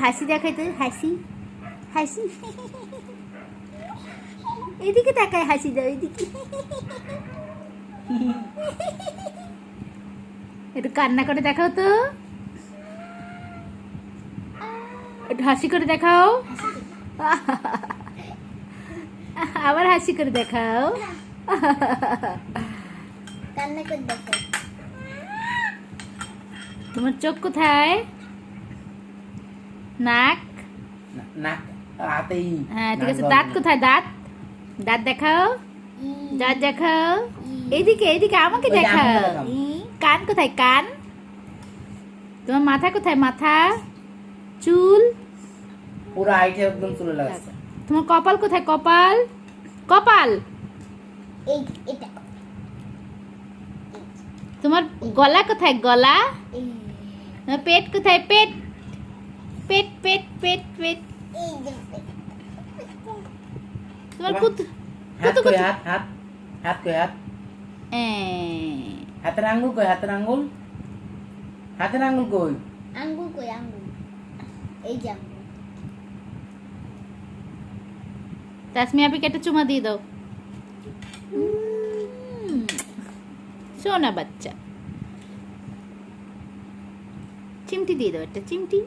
হাসি দেখাই তো, হাসি হাসি, এদিকে তাকায় হাসি দাও, এদিকে একটু কান্না করে দেখাও তো, একটু হাসি করে দেখাও, আবার হাসি করে দেখাও, কান্না করে দেখো। তোমার চোখ কোথায়? নাক? নাক হাতেই। হ্যাঁ ঠিক আছে। দাঁত কোথায়? দাঁত, দাঁত দেখাও, দাঁত দেখাও, এদিকে এদিকে আমাকে ওই যে দেখাও। আমাকে দেখাও। কান কোথায়? কান? তোমার মাথা কোথায়? মাথা, চুল, পুরো আইটে একদম চলে লাগছে। তোমার কপাল কোথায়? কপাল, কপাল। এই এটা তোমার গলা কোথায়? গলা। এই তোমার পেট কোথায়? পেট, পেট পেট পেট পেট। এই যে তোমার কুত হাত কুতু কই? কুতু। হাত হাত হাত কই? হাত এই, হাতের আঙ্গুল কই? হাতের আঙ্গুল, হাতের আঙ্গুল কই? আঙ্গুল কই? আঙ্গুল এই যে আঙ্গুল। তাসমি আপি একটা চুমা দিয়ে দাও। সোনা বাচ্চা, চিমটি দিয়ে দাও, একটা চিমটি।